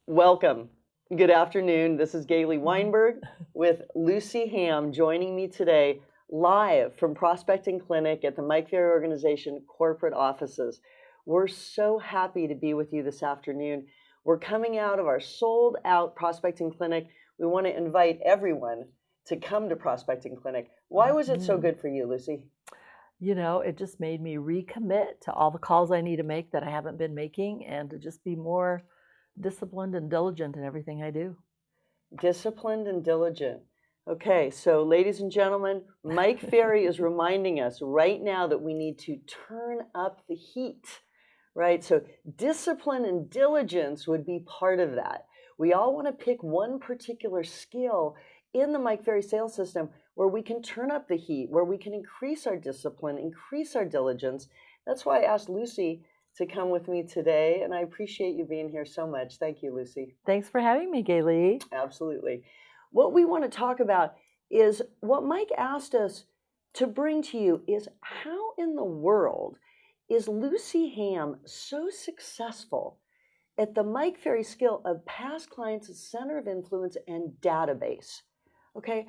Welcome. Good afternoon. This is Gaylee Weinberg with Lucy Ham joining me today live from Prospecting Clinic at the Mike Ferry Organization corporate offices. We're so happy to be with you this afternoon. We're coming out of our sold out Prospecting Clinic. We want to invite everyone to come to Prospecting Clinic. Why was it so good for you, Lucy? You know, it just made me recommit to all the calls I need to make that I haven't been making, and to just be more disciplined and diligent in everything I do. Disciplined and diligent. Okay, so ladies and gentlemen, Mike Ferry is reminding us right now that we need to turn up the heat, right? So discipline and diligence would be part of that. We all want to pick one particular skill in the Mike Ferry sales system where we can turn up the heat, where we can increase our discipline, increase our diligence. That's why I asked Lucy to come with me today, and I appreciate you being here so much. Thank you, Lucy. Thanks for having me, Gaylee. Absolutely. What we want to talk about is what Mike asked us to bring to you is how in the world is Lucy Ham so successful at the Mike Ferry skill of past clients, center of influence, and database? Okay,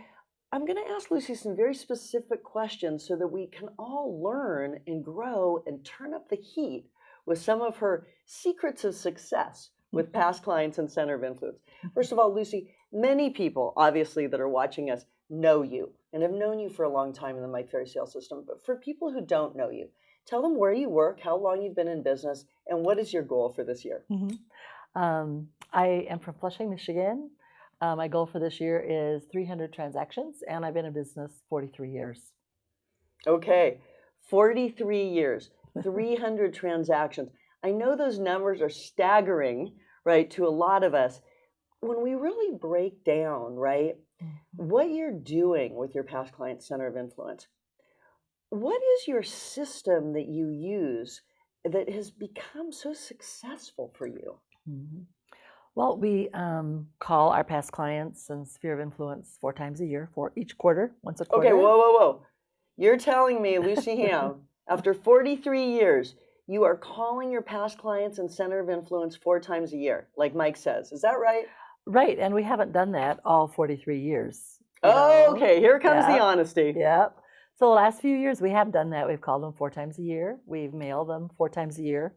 I'm going to ask Lucy some very specific questions so that we can all learn and grow and turn up the heat with some of her secrets of success with past clients and center of influence. First of all, Lucy, many people, obviously, that are watching us know you and have known you for a long time in the Mike Ferry sales system. But for people who don't know you, tell them where you work, how long you've been in business, and what is your goal for this year? I am from Flushing, Michigan. My goal for this year is 300 transactions, and I've been in business 43 years. Okay, 43 years, 300 transactions. I know those numbers are staggering, right, to a lot of us. When we really break down, right, what you're doing with your past client center of influence, what is your system that you use that has become so successful for you? Well, we call our past clients and sphere of influence 4 times a year, for each quarter, once a quarter. Okay, whoa. You're telling me, Lucy Ham, after 43 years, you are calling your past clients and center of influence 4 times a year, like Mike says. Is that right? Right, and we haven't done that all 43 years. Okay, here comes the honesty. Yep. So the last few years we have done that. We've called them 4 times a year. We've mailed them 4 times a year.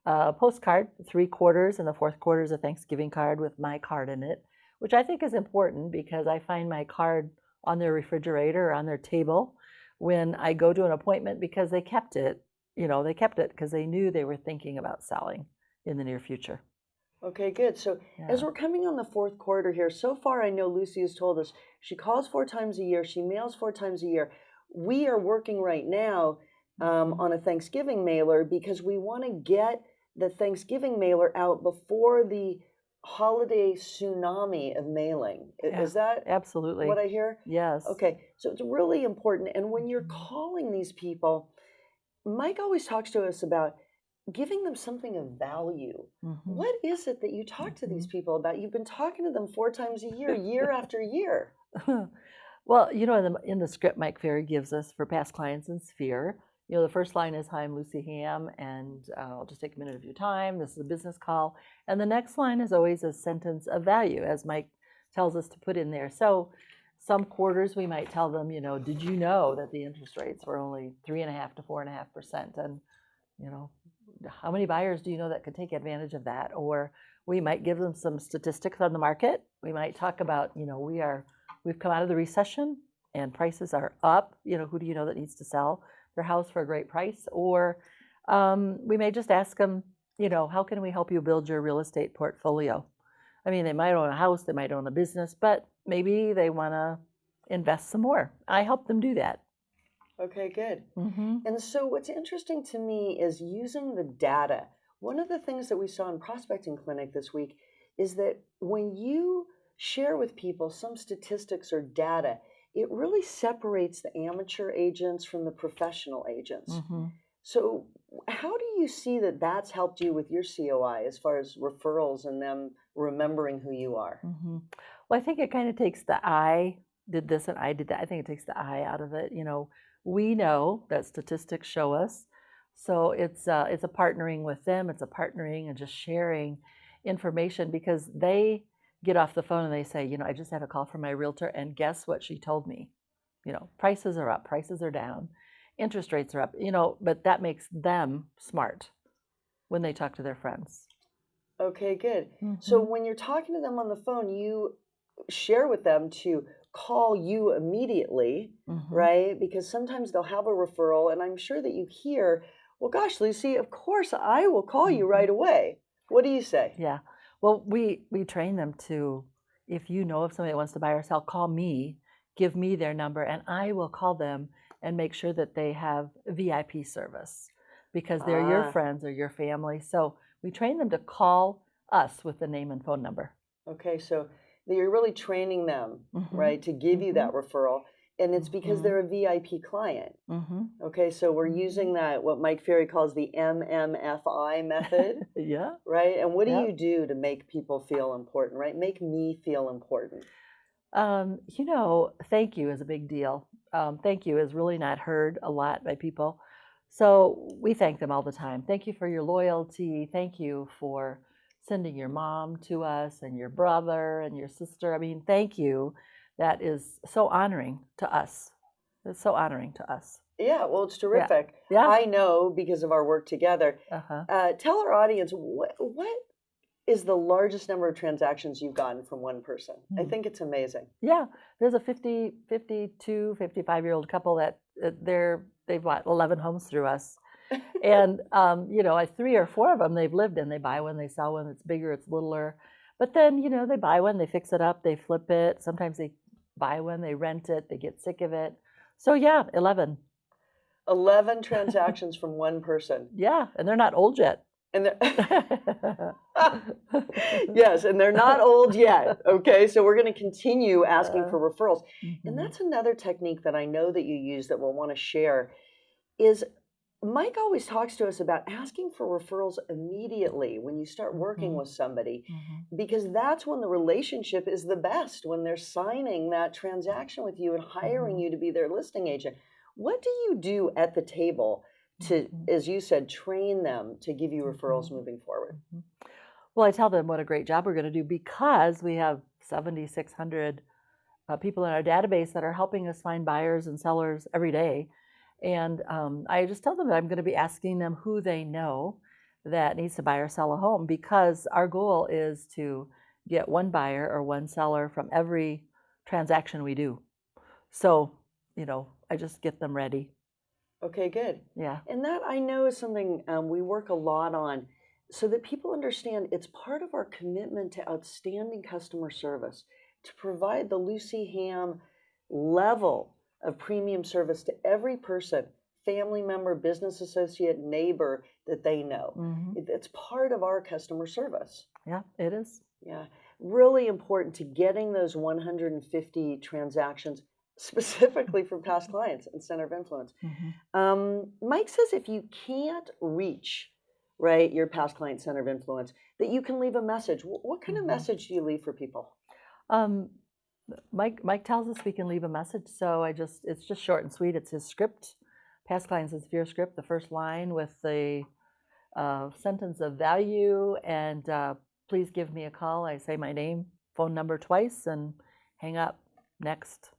Postcard, 3 quarters, and the 4th quarter is a Thanksgiving card with my card in it, which I think is important because I find my card on their refrigerator or on their table when I go to an appointment because they kept it. They kept it because they knew they were thinking about selling in the near future. Okay, good. So as we're coming on the 4th quarter here, so far I know Lucy has told us she calls 4 times a year, she mails 4 times a year. We are working right now on a Thanksgiving mailer because we want to get the Thanksgiving mailer out before the holiday tsunami of mailing. Is that absolutely what I hear? Yes. Okay, so it's really important. And when you're calling these people, Mike always talks to us about giving them something of value. What is it that you talk to these people about? You've been talking to them 4 times a year, year after year. Well, in the script Mike Ferry gives us for past clients and sphere, the first line is, "Hi, I'm Lucy Ham, and I'll just take a minute of your time. This is a business call." And the next line is always a sentence of value, as Mike tells us to put in there. So some quarters we might tell them, did you know that the interest rates were only 3.5% to 4.5%? And, how many buyers do you know that could take advantage of that? Or we might give them some statistics on the market. We might talk about, we've come out of the recession and prices are up. Who do you know that needs to sell their house for a great price? Or we may just ask them, how can we help you build your real estate portfolio? I mean, they might own a house, they might own a business, but maybe they want to invest some more. I help them do that. Okay, good. And so what's interesting to me is using the data. One of the things that we saw in Prospecting Clinic this week is that when you share with people some statistics or data, it really separates the amateur agents from the professional agents. So how do you see that that's helped you with your COI as far as referrals and them remembering who you are? Well, I think it kind of takes the I did this and I did that. I think it takes the I out of it. We know that statistics show us. So it's a partnering with them. It's a partnering and just sharing. information because they get off the phone and they say, I just had a call from my realtor and guess what she told me? Prices are up, prices are down, interest rates are up, but that makes them smart when they talk to their friends. Okay, good. So Mm-hmm. when you're talking to them on the phone, you share with them to call you immediately, Mm-hmm. right? Because sometimes they'll have a referral, and I'm sure that you hear, well, gosh, Lucy, of course I will call you right away. What do you say? Yeah. Well, we train them to, if you know of somebody that wants to buy or sell, call me, give me their number, and I will call them and make sure that they have VIP service because they're your friends or your family. So we train them to call us with the name and phone number. Okay, so you're really training them, Mm-hmm. right, to give you that referral, and it's because they're a VIP client. Mm-hmm. Okay, so we're using that, what Mike Ferry calls the MMFI method. Yeah. Right? And what do you do to make people feel important, right? Make me feel important. Thank you is a big deal. Thank you is really not heard a lot by people. So we thank them all the time. Thank you for your loyalty. Thank you for sending your mom to us and your brother and your sister. I mean, thank you. That is so honoring to us. It's so honoring to us. Yeah, well, it's terrific. Yeah. I know because of our work together. Uh-huh. Tell our audience, what is the largest number of transactions you've gotten from one person? I think it's amazing. Yeah, there's a 52, 55-year-old couple that they've bought 11 homes through us. And, 3 or 4 of them they've lived in. They buy one, they sell one, it's bigger, it's littler. But then, they buy one, they fix it up, they flip it. Sometimes they buy one, they rent it, they get sick of it. So yeah, 11. 11 transactions from one person. Yeah, and they're not old yet. And yes, and they're not old yet. Okay, so we're going to continue asking for referrals. And that's another technique that I know that you use that we'll want to share is Mike always talks to us about asking for referrals immediately when you start working with somebody, because that's when the relationship is the best, when they're signing that transaction with you and hiring you to be their listing agent. What do you do at the table to, as you said, train them to give you referrals moving forward? Well, I tell them what a great job we're going to do because we have 7,600 people in our database that are helping us find buyers and sellers every day. And I just tell them that I'm going to be asking them who they know that needs to buy or sell a home, because our goal is to get one buyer or one seller from every transaction we do. So, I just get them ready. Okay, good. Yeah. And that I know is something we work a lot on so that people understand it's part of our commitment to outstanding customer service, to provide the Lucy Ham level of premium service to every person, family member, business associate, neighbor that they know. It's part of our customer service. Yeah, it is. Yeah, really important to getting those 150 transactions specifically from past clients and center of influence. Mike says if you can't reach, right, your past client center of influence, that you can leave a message. What kind of message do you leave for people? Mike tells us we can leave a message, so it's just short and sweet. It's his script. Past clients is your script, the first line with the sentence of value, and please give me a call. I say my name, phone number twice, and hang up. Next.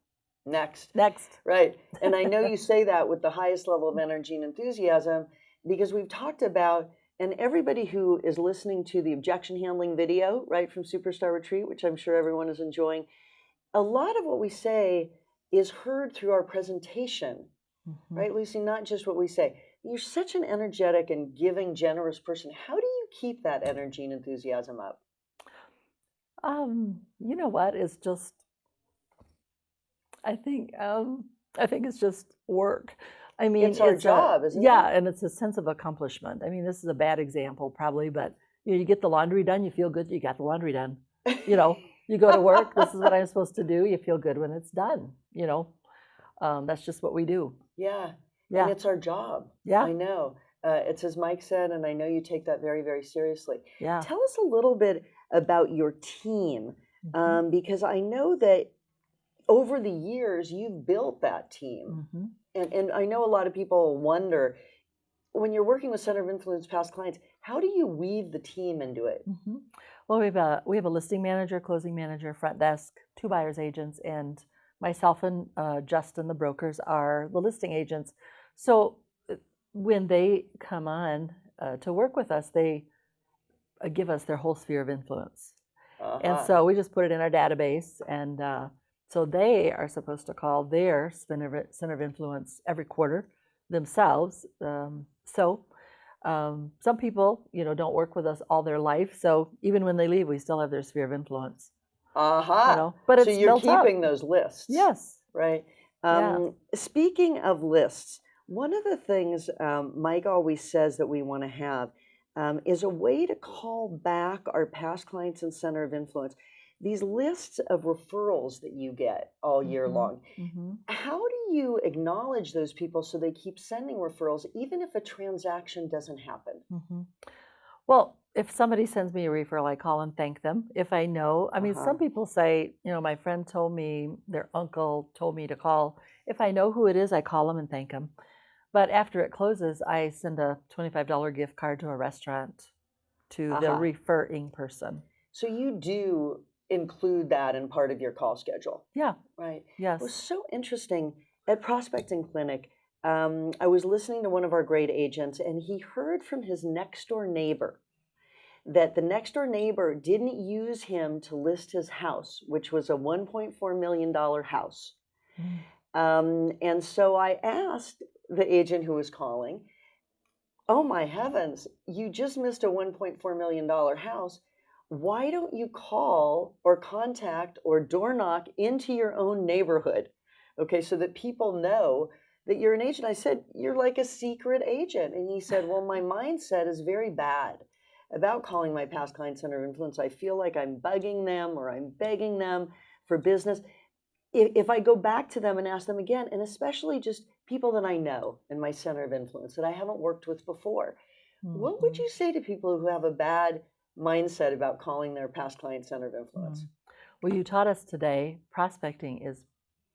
Right. And I know you say that with the highest level of energy and enthusiasm, because we've talked about, and everybody who is listening to the objection handling video, right, from Superstar Retreat, which I'm sure everyone is enjoying, a lot of what we say is heard through our presentation, right, Lucy? Not just what we say. You're such an energetic and giving, generous person. How do you keep that energy and enthusiasm up? You know what? It's just, I think it's just work. I mean, it's our job, isn't it? Yeah, and it's a sense of accomplishment. I mean, this is a bad example probably, but you get the laundry done, you feel good, you got the laundry done. You go to work, this is what I'm supposed to do, you feel good when it's done. That's just what we do. Yeah. And it's our job. Yeah. I know. It's as Mike said, and I know you take that very, very seriously. Yeah. Tell us a little bit about your team, because I know that over the years you've built that team. And I know a lot of people wonder, when you're working with Center of Influence past clients, how do you weave the team into it? Well, we have a listing manager, closing manager, front desk, 2 buyers agents, and myself and Justin, the brokers, are the listing agents. So when they come on to work with us, they give us their whole sphere of influence. And so we just put it in our database, and so they are supposed to call their center of influence every quarter themselves. Some people, don't work with us all their life, so even when they leave, we still have their sphere of influence. But So it's you're built up. keeping those lists. Yes. Right. Yeah. Speaking of lists, one of the things Mike always says that we want to have is a way to call back our past clients and center of influence. These lists of referrals that you get all year long. How do you acknowledge those people so they keep sending referrals even if a transaction doesn't happen? Well, if somebody sends me a referral, I call and thank them. If I know, some people say, my friend told me, their uncle told me to call. If I know who it is, I call them and thank them. But after it closes, I send a $25 gift card to a restaurant to the referring person. So you do include that in part of your call schedule. Yeah. Right. Yes. It was so interesting. At Prospecting Clinic, I was listening to one of our great agents, and he heard from his next door neighbor that the next door neighbor didn't use him to list his house, which was a $1.4 million house. And so I asked the agent who was calling, oh my heavens, you just missed a $1.4 million house. Why don't you call or contact or door knock into your own neighborhood? Okay, so that people know that you're an agent. I said, you're like a secret agent. And he said, well, my mindset is very bad about calling my past client center of influence. I feel like I'm bugging them or I'm begging them for business. If I go back to them and ask them again, and especially just people that I know in my center of influence that I haven't worked with before, what would you say to people who have a bad mindset about calling their past client center of influence? Well, you taught us today prospecting is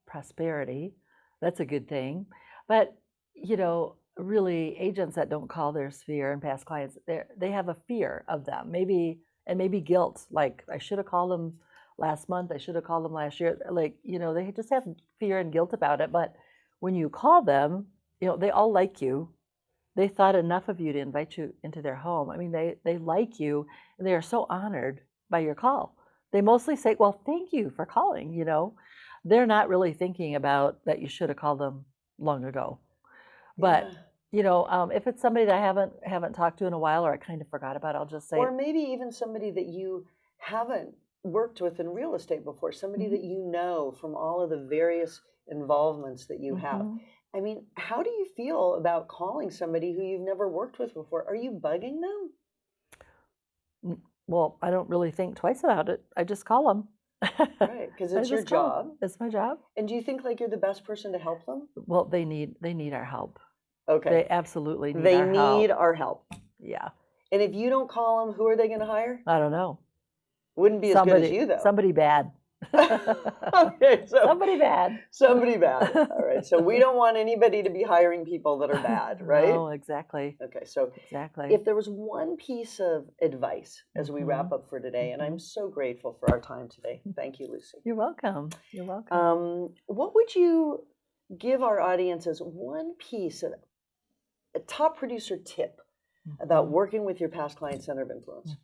prosperity. That's a good thing. But, really agents that don't call their sphere and past clients, they have a fear of them, maybe guilt, like I should have called them last month, I should have called them last year. Like, they just have fear and guilt about it. But when you call them, they all like you. They thought enough of you to invite you into their home. They like you, and they are so honored by your call. They mostly say, well, thank you for calling, They're not really thinking about that you should have called them long ago. But, if it's somebody that I haven't talked to in a while or I kind of forgot about, I'll just say. Or maybe even somebody that you haven't worked with in real estate before, somebody that you know from all of the various involvements that you have. How do you feel about calling somebody who you've never worked with before? Are you bugging them? Well, I don't really think twice about it. I just call them. Right, because it's your job. It's my job. And do you think like you're the best person to help them? Well, they need our help. Okay. They absolutely need our help. They need our help. Yeah. And if you don't call them, who are they going to hire? I don't know. Wouldn't be as good as you, though. Somebody bad. Okay, so somebody bad. Somebody bad. All right. So we don't want anybody to be hiring people that are bad, right? No, exactly. Okay. So exactly. If there was one piece of advice as we wrap up for today, and I'm so grateful for our time today. Thank you, Lucy. You're welcome. You're welcome. What would you give our audience as one piece of a top producer tip about working with your past client center of influence?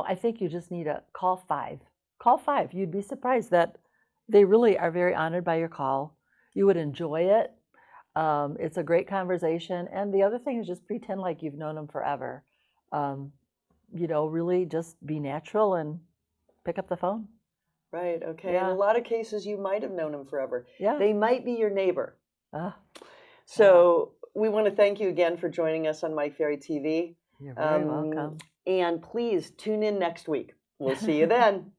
I think you just need to call 5. Call 5. You'd be surprised that they really are very honored by your call. You would enjoy it. It's a great conversation. And the other thing is just pretend like you've known them forever. Really just be natural and pick up the phone. Right. Okay. Yeah. In a lot of cases, you might have known them forever. Yeah. They might be your neighbor. So we want to thank you again for joining us on Mike Ferry TV. You're very welcome. And please tune in next week. We'll see you then.